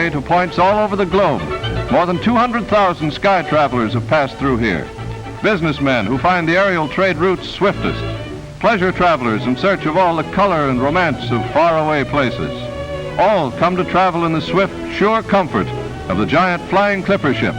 way to points all over the globe. More than 200,000 sky travelers have passed through here. Businessmen who find the aerial trade routes swiftest. Pleasure travelers in search of all the color and romance of faraway places. All come to travel in the swift, sure comfort of the giant flying clipper ships.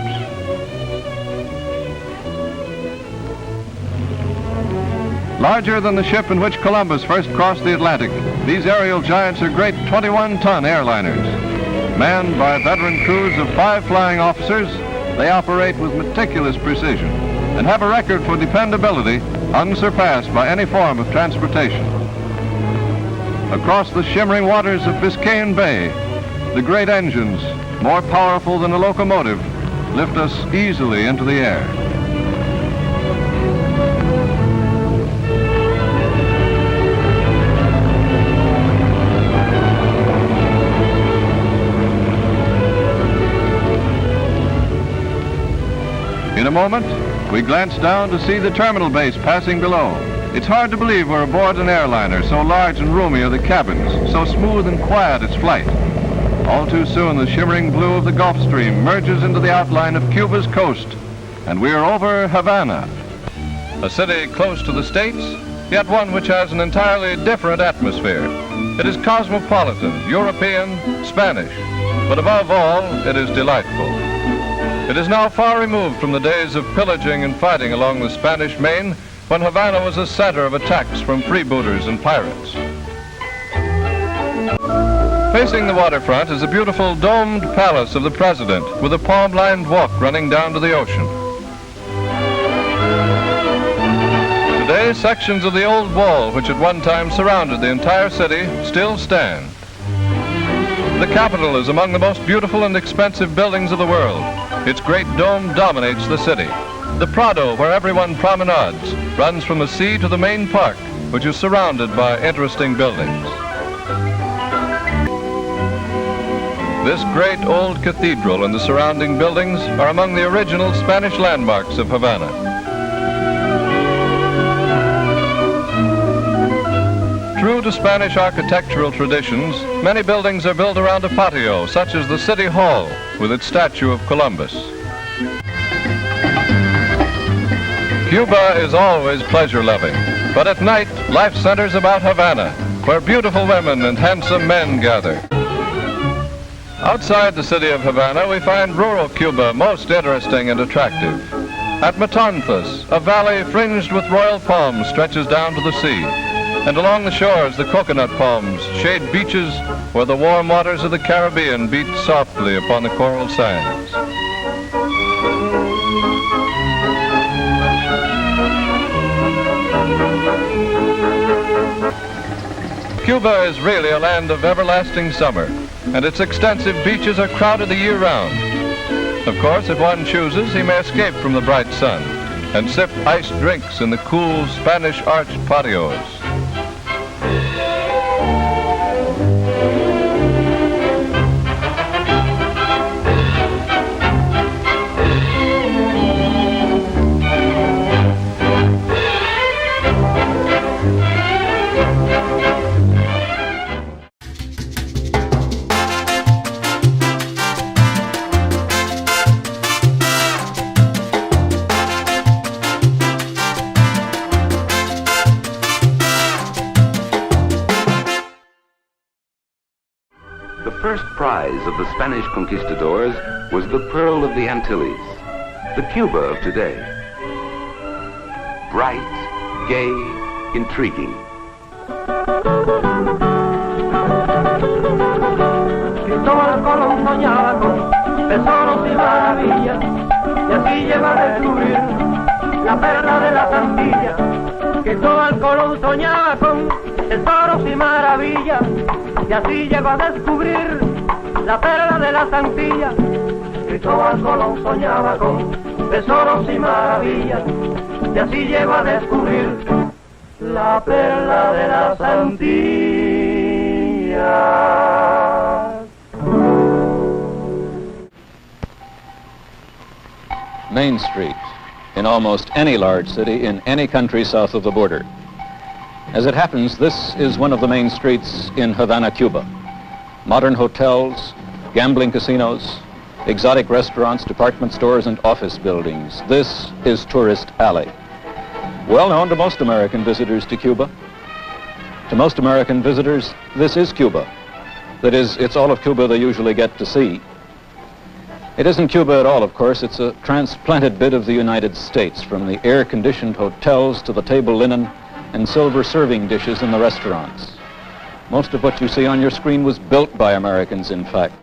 Larger than the ship in which Columbus first crossed the Atlantic, these aerial giants are great 21-ton airliners. Manned by veteran crews of 5 flying officers, they operate with meticulous precision and have a record for dependability unsurpassed by any form of transportation. Across the shimmering waters of Biscayne Bay, the great engines, more powerful than a locomotive, lift us easily into the air. In a moment, we glance down to see the terminal base passing below. It's hard to believe we're aboard an airliner, so large and roomy are the cabins, so smooth and quiet its flight. All too soon, the shimmering blue of the Gulf Stream merges into the outline of Cuba's coast, and we're over Havana. A city close to the States, yet one which has an entirely different atmosphere. It is cosmopolitan, European, Spanish, but above all, it is delightful. It is now far removed from the days of pillaging and fighting along the Spanish Main, when Havana was a center of attacks from freebooters and pirates. Facing the waterfront is a beautiful domed palace of the president with a palm-lined walk running down to the ocean. Today, sections of the old wall, which at one time surrounded the entire city, still stand. The Capitol is among the most beautiful and expensive buildings of the world. Its great dome dominates the city. The Prado, where everyone promenades, runs from the sea to the main park, which is surrounded by interesting buildings. This great old cathedral and the surrounding buildings are among the original Spanish landmarks of Havana. True to Spanish architectural traditions, many buildings are built around a patio, such as the City Hall, with its statue of Columbus. Cuba is always pleasure-loving, but at night, life centers about Havana, where beautiful women and handsome men gather. Outside the city of Havana, we find rural Cuba most interesting and attractive. At Matanzas, a valley fringed with royal palms stretches down to the sea, and along the shores, the coconut palms shade beaches where the warm waters of the Caribbean beat softly upon the coral sands. Cuba is really a land of everlasting summer, and its extensive beaches are crowded the year round. Of course, if one chooses, he may escape from the bright sun and sip iced drinks in the cool Spanish-arched patios. The first prize of the Spanish conquistadors was the pearl of the Antilles, the Cuba of today. Bright, gay, intriguing. Cristóbal Colón soñaba con tesoros y maravillas, y así llegó a descubrir la perla de las Antillas. Cristóbal Colón soñaba con tesoros y maravillas, y así llegó a descubrir la perla de las Antillas. Cristóbal Colón soñaba con tesoros y maravillas, y así llegó a descubrir la perla de las Antillas. Main Street in almost any large city in any country south of the border. As it happens, this is one of the main streets in Havana, Cuba. Modern hotels, gambling casinos, exotic restaurants, department stores, and office buildings. This is Tourist Alley. Well known to most American visitors to Cuba. To most American visitors, this is Cuba. That is, it's all of Cuba they usually get to see. It isn't Cuba at all, of course. It's a transplanted bit of the United States, from the air-conditioned hotels to the table linen and silver serving dishes in the restaurants. Most of what you see on your screen was built by Americans, in fact.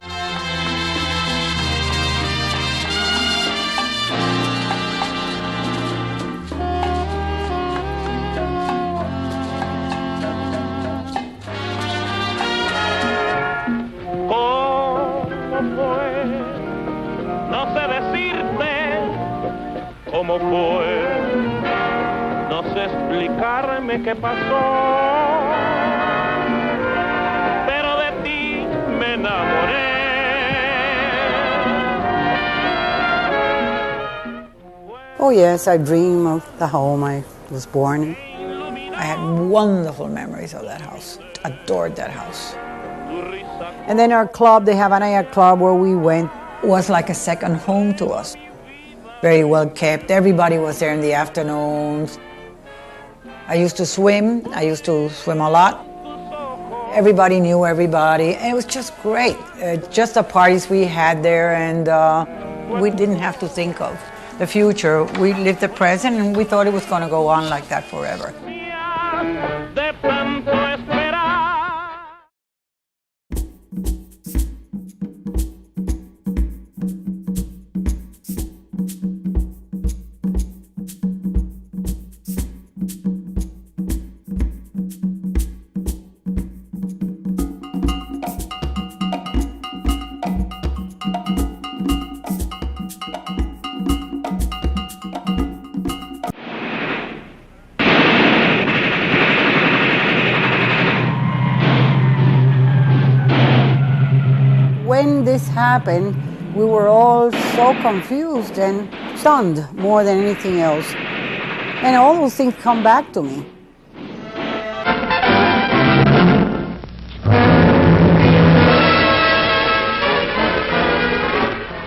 ¿Cómo fue? No sé explicarme qué pasó, pero de ti me enamoré. Oh yes, I dream of the home I was born in. I had wonderful memories of that house. Adored that house. And then our club, the Havana Club where we went, was like a second home to us. Very well kept. Everybody was there in the afternoons. I used to swim. I used to swim a lot. Everybody knew everybody. And it was just great. Just the parties we had there, and we didn't have to think of the future. We lived the present, and we thought it was going to go on like that forever. When this happened, we were all so confused and stunned more than anything else. And all those things come back to me.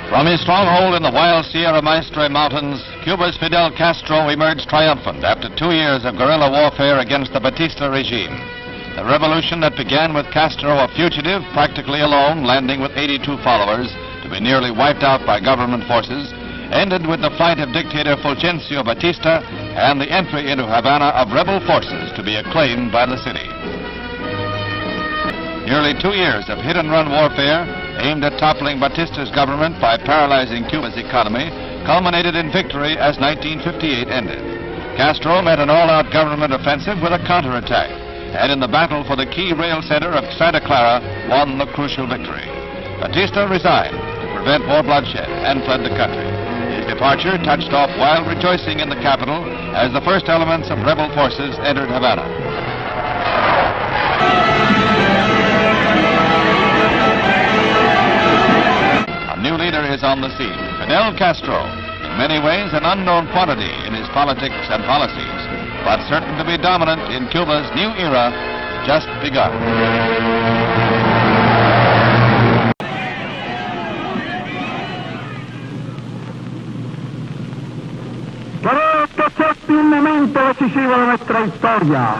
From his stronghold in the wild Sierra Maestre Mountains, Cuba's Fidel Castro emerged triumphant after 2 years of guerrilla warfare against the Batista regime. The revolution that began with Castro a fugitive, practically alone, landing with 82 followers, to be nearly wiped out by government forces, ended with the flight of dictator Fulgencio Batista and the entry into Havana of rebel forces to be acclaimed by the city. Nearly 2 years of hit-and-run warfare aimed at toppling Batista's government by paralyzing Cuba's economy culminated in victory as 1958 ended. Castro met an all-out government offensive with a counterattack, and in the battle for the key rail center of Santa Clara, won the crucial victory. Batista resigned to prevent more bloodshed and fled the country. His departure touched off wild rejoicing in the capital as the first elements of rebel forces entered Havana. A new leader is on the scene, Fidel Castro, in many ways an unknown quantity in his politics and policies, but certain to be dominant in Cuba's new era, just begun. Creo que este es un momento decisivo de nuestra historia.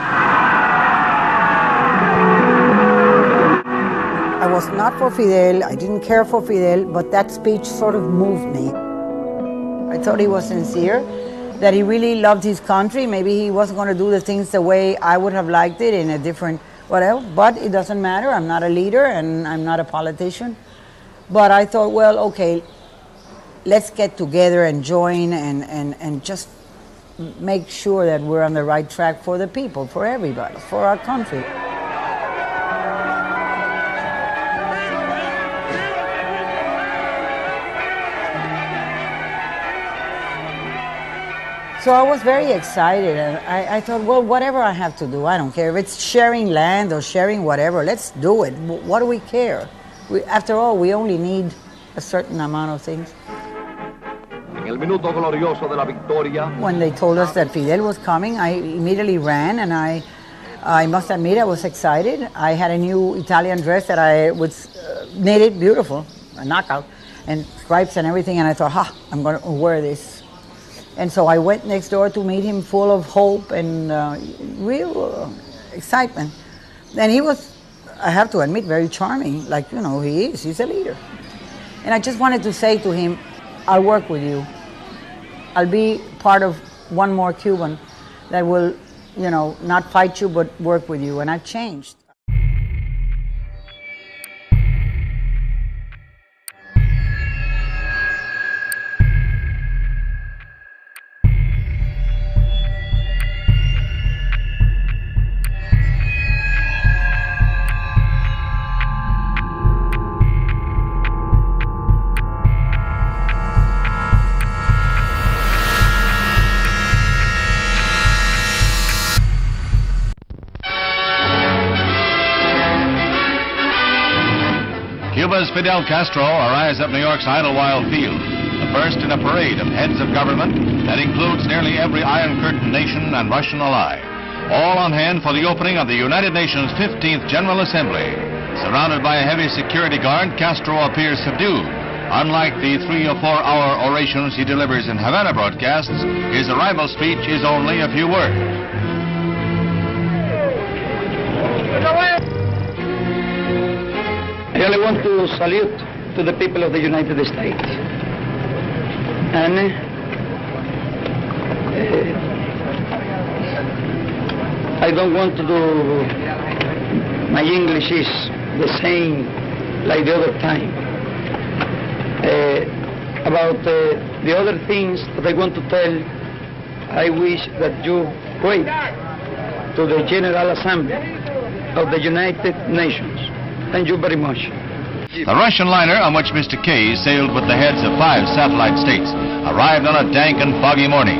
I was not for Fidel, I didn't care for Fidel, but that speech sort of moved me. I thought he was sincere, that he really loved his country. Maybe he wasn't going to do the things the way I would have liked it in a different, whatever, but it doesn't matter. I'm not a leader and I'm not a politician. But I thought, well, okay, let's get together and join and just make sure that we're on the right track for the people, for everybody, for our country. So I was very excited, and I thought, well, whatever I have to do, I don't care. If it's sharing land or sharing whatever, let's do it. What do we care? After all, we only need a certain amount of things. En el minuto glorioso de la victoria. When they told us that Fidel was coming, I immediately ran, and I must admit I was excited. I had a new Italian dress that I would knitted, beautiful, a knockout, and stripes and everything, and I thought, I'm going to wear this. And so I went next door to meet him, full of hope and real excitement. And he was, I have to admit, very charming, like, you know, he is. He's a leader. And I just wanted to say to him, I'll work with you. I'll be part of one more Cuban that will, you know, not fight you, but work with you. And I've changed. Cuba's Fidel Castro arrives at New York's Idlewild Field, the first in a parade of heads of government that includes nearly every Iron Curtain nation and Russian ally, all on hand for the opening of the United Nations 15th General Assembly. Surrounded by a heavy security guard, Castro appears subdued. Unlike the 3 or 4 hour orations he delivers in Havana broadcasts, his arrival speech is only a few words. I only want to salute to the people of the United States. And I don't want to do, my English is the same like the other time. About the other things that I want to tell, I wish that you wait to the General Assembly of the United Nations. Thank you very much. The Russian liner on which Mr. K sailed with the heads of 5 satellite states arrived on a dank and foggy morning.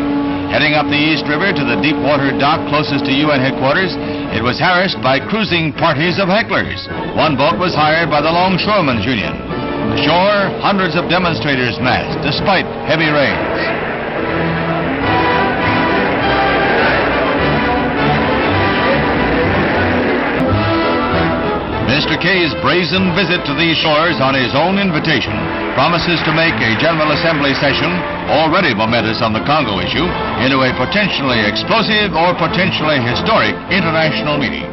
Heading up the East River to the deep water dock closest to UN headquarters, it was harassed by cruising parties of hecklers. One boat was hired by the Longshoremen's Union. Ashore, hundreds of demonstrators massed despite heavy rains. Mr. K's brazen visit to these shores on his own invitation promises to make a General Assembly session, already momentous on the Congo issue, into a potentially explosive or potentially historic international meeting.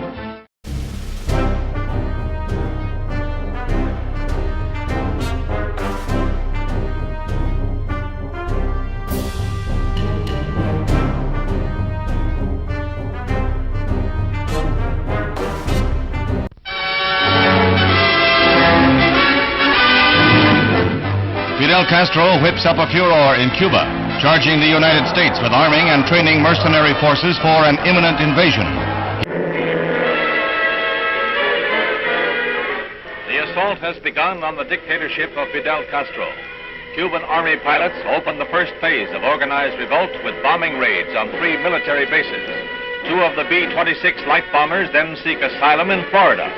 Fidel Castro whips up a furor in Cuba, charging the United States with arming and training mercenary forces for an imminent invasion. The assault has begun on the dictatorship of Fidel Castro. Cuban Army pilots opened the first phase of organized revolt with bombing raids on 3 military bases. 2 of the B-26 light bombers then seek asylum in Florida.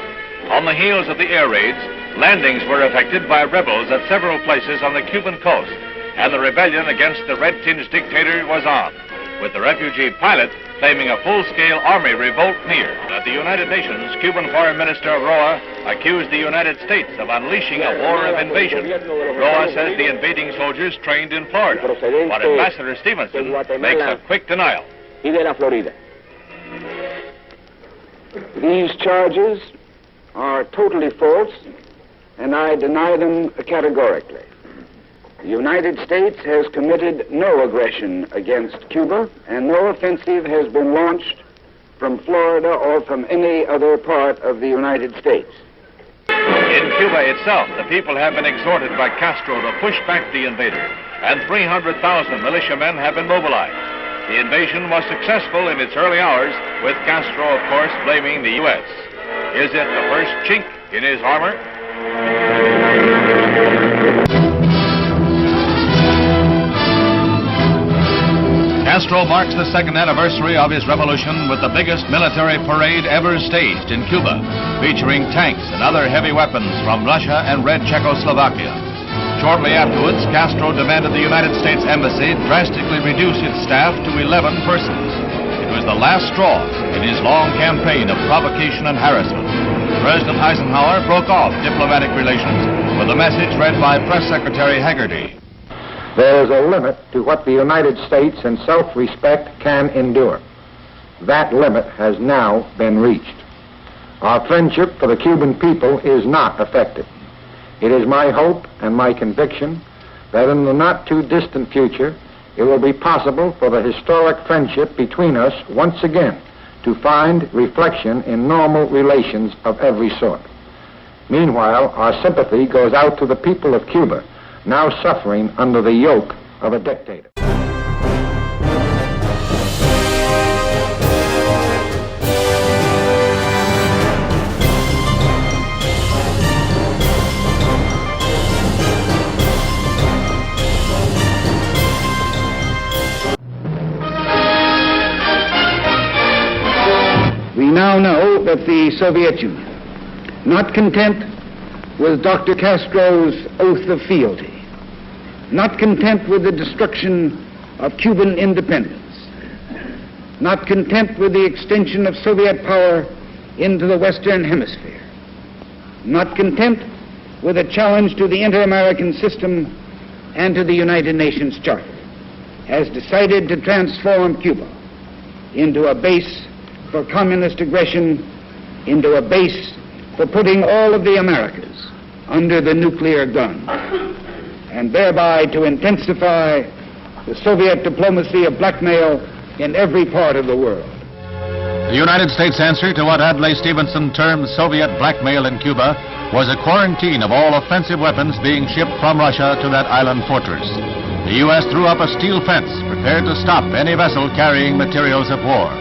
On the heels of the air raids, landings were effected by rebels at several places on the Cuban coast, and the rebellion against the red-tinged dictator was on, with the refugee pilot claiming a full-scale army revolt near. At the United Nations, Cuban Foreign Minister Roa accused the United States of unleashing a war of invasion. Roa says the invading soldiers trained in Florida, but Ambassador Stevenson makes a quick denial. These charges are totally false, and I deny them categorically. The United States has committed no aggression against Cuba, and no offensive has been launched from Florida or from any other part of the United States. In Cuba itself, the people have been exhorted by Castro to push back the invader, and 300,000 militiamen have been mobilized. The invasion was successful in its early hours, with Castro, of course, blaming the U.S. Is it the first chink in his armor? Castro marks the 2nd anniversary of his revolution with the biggest military parade ever staged in Cuba, featuring tanks and other heavy weapons from Russia and Red Czechoslovakia. Shortly afterwards, Castro demanded the United States Embassy drastically reduce its staff to 11 persons. It was the last straw in his long campaign of provocation and harassment. President Eisenhower broke off diplomatic relations with a message read by Press Secretary Haggerty. There is a limit to what the United States in self-respect can endure. That limit has now been reached. Our friendship for the Cuban people is not affected. It is my hope and my conviction that in the not-too-distant future, it will be possible for the historic friendship between us once again to find reflection in normal relations of every sort. Meanwhile, our sympathy goes out to the people of Cuba, now suffering under the yoke of a dictator. We now know that the Soviet Union, not content with Dr. Castro's oath of fealty, not content with the destruction of Cuban independence, not content with the extension of Soviet power into the Western Hemisphere, not content with a challenge to the inter-American system and to the United Nations Charter, has decided to transform Cuba into a base for communist aggression, into a base for putting all of the Americas under the nuclear gun, and thereby to intensify the Soviet diplomacy of blackmail in every part of the world. The United States answer to what Adlai Stevenson termed Soviet blackmail in Cuba was a quarantine of all offensive weapons being shipped from Russia to that island fortress. The U.S. threw up a steel fence prepared to stop any vessel carrying materials of war.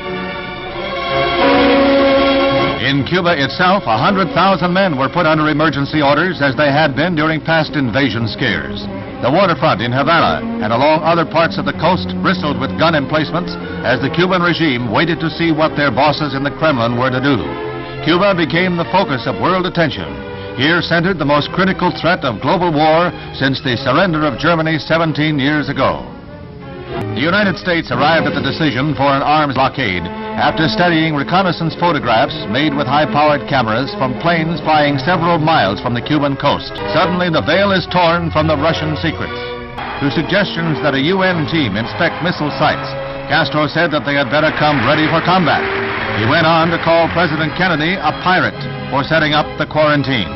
In Cuba itself, 100,000 men were put under emergency orders as they had been during past invasion scares. The waterfront in Havana and along other parts of the coast bristled with gun emplacements as the Cuban regime waited to see what their bosses in the Kremlin were to do. Cuba became the focus of world attention. Here centered the most critical threat of global war since the surrender of Germany 17 years ago. The United States arrived at the decision for an arms blockade after studying reconnaissance photographs made with high-powered cameras from planes flying several miles from the Cuban coast. Suddenly, the veil is torn from the Russian secrets. To suggestions that a UN team inspect missile sites, Castro said that they had better come ready for combat. He went on to call President Kennedy a pirate for setting up the quarantine.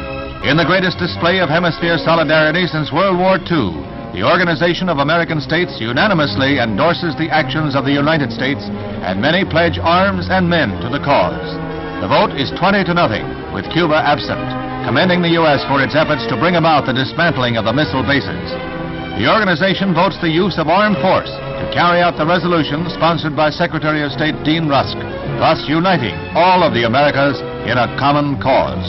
In the greatest display of hemisphere solidarity since World War II, the Organization of American States unanimously endorses the actions of the United States, and many pledge arms and men to the cause. The vote is 20-0, with Cuba absent, commending the U.S. for its efforts to bring about the dismantling of the missile bases. The organization votes the use of armed force to carry out the resolution sponsored by Secretary of State Dean Rusk, thus uniting all of the Americas in a common cause.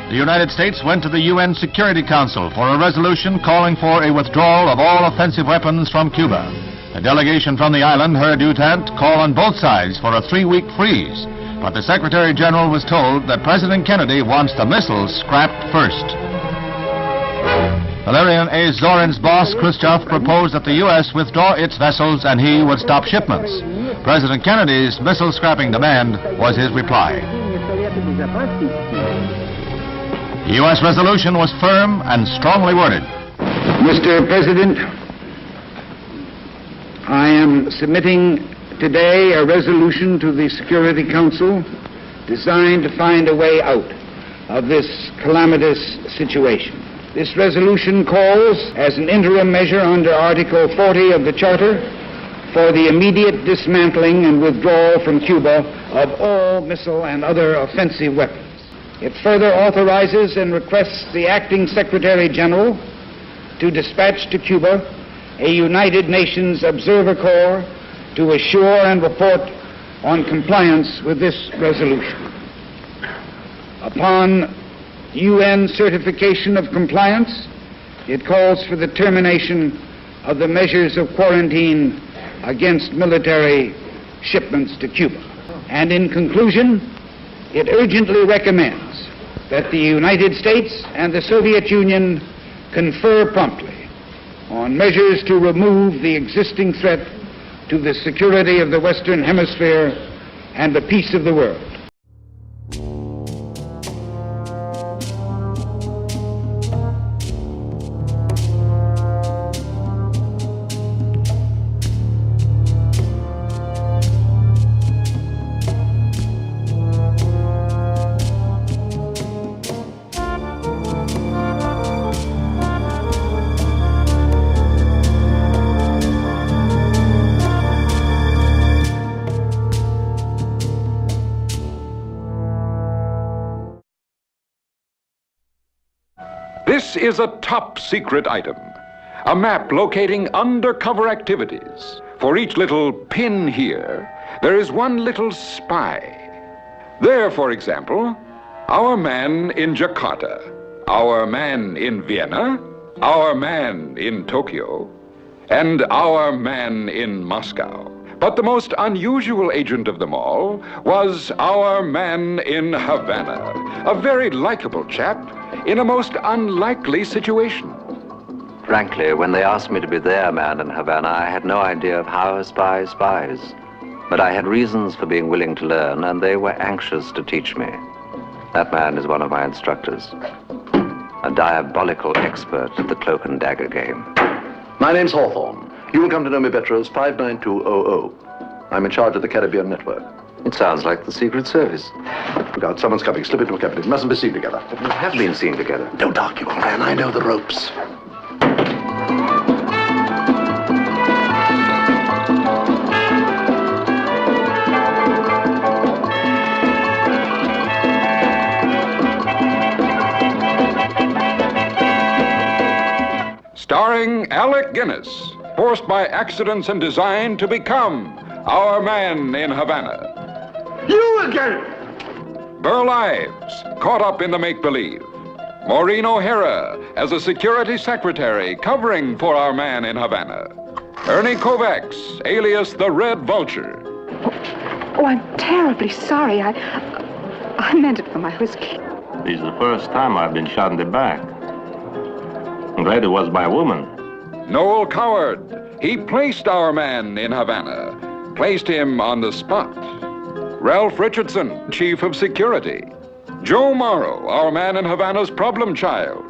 The United States went to the UN Security Council for a resolution calling for a withdrawal of all offensive weapons from Cuba. A delegation from the island heard adjutant call on both sides for a 3-week freeze, but the Secretary General was told that President Kennedy wants the missiles scrapped first. Valerian A. Zorin's boss, Khrushchev, proposed that the U.S. withdraw its vessels and he would stop shipments. President Kennedy's missile scrapping demand was his reply. The U.S. resolution was firm and strongly worded. Mr. President, I am submitting today a resolution to the Security Council designed to find a way out of this calamitous situation. This resolution calls, as an interim measure under Article 40 of the Charter, for the immediate dismantling and withdrawal from Cuba of all missile and other offensive weapons. It further authorizes and requests the Acting Secretary General to dispatch to Cuba a United Nations Observer Corps to assure and report on compliance with this resolution. Upon UN certification of compliance, it calls for the termination of the measures of quarantine against military shipments to Cuba. And in conclusion, it urgently recommends that the United States and the Soviet Union confer promptly on measures to remove the existing threat to the security of the Western Hemisphere and the peace of the world. This is a top secret item. A map locating undercover activities. For each little pin here, there is one little spy. There, for example, our man in Jakarta, our man in Vienna, our man in Tokyo, and our man in Moscow. But the most unusual agent of them all was our man in Havana, a very likable chap in a most unlikely situation. Frankly, when they asked me to be their man in Havana, I had no idea of how a spy spies. But I had reasons for being willing to learn, and they were anxious to teach me. That man is one of my instructors, a diabolical expert at the cloak and dagger game. My name's Hawthorne. You will come to know me better as 59200. I'm in charge of the Caribbean network. It sounds like the Secret Service. Look out, someone's coming. Slip into a cabin. It mustn't be seen together. But we have been seen together. Don't argue, old man. I know the ropes. Starring Alec Guinness, forced by accidents and design to become our man in Havana. You again! Burl Ives, caught up in the make-believe. Maureen O'Hara as a security secretary covering for our man in Havana. Ernie Kovacs, alias the Red Vulture. Oh, I'm terribly sorry. I meant it for my whiskey. This is the first time I've been shot in the back. I'm glad it was my woman. Noel Coward, he placed our man in Havana, placed him on the spot. Ralph Richardson, chief of security. Joe Morrow, our man in Havana's problem child.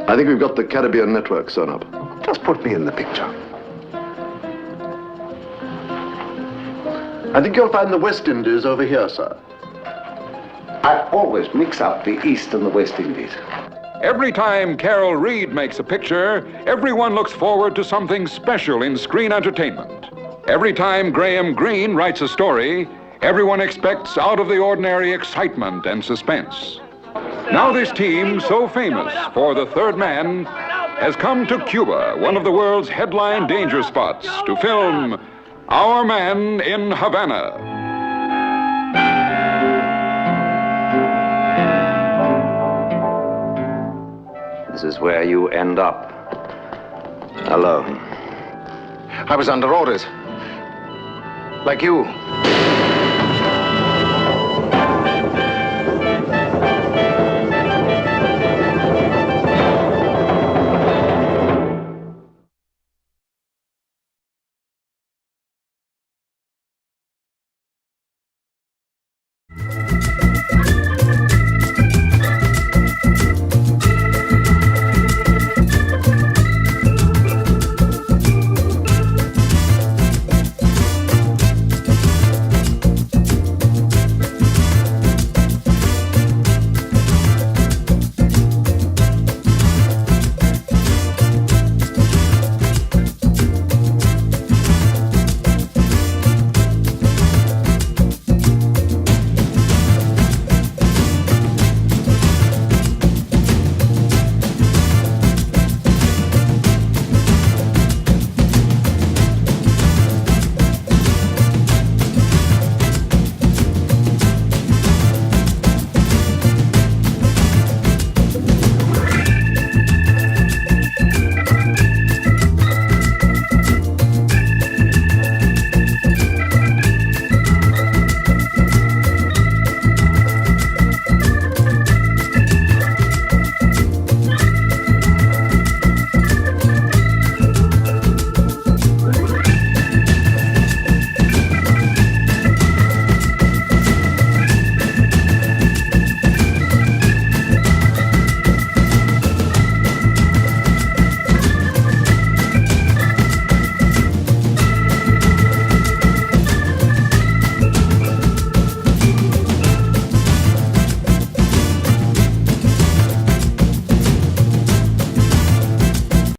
I think we've got the Caribbean network sewn up. Just put me in the picture. I think you'll find the West Indies over here, sir. I always mix up the East and the West Indies. Every time Carol Reed makes a picture, everyone looks forward to something special in screen entertainment. Every time Graham Greene writes a story, everyone expects out-of-the-ordinary excitement and suspense. Now this team, so famous for The Third Man, has come to Cuba, one of the world's headline danger spots, to film Our Man in Havana. This is where you end up. Alone. I was under orders. Like you.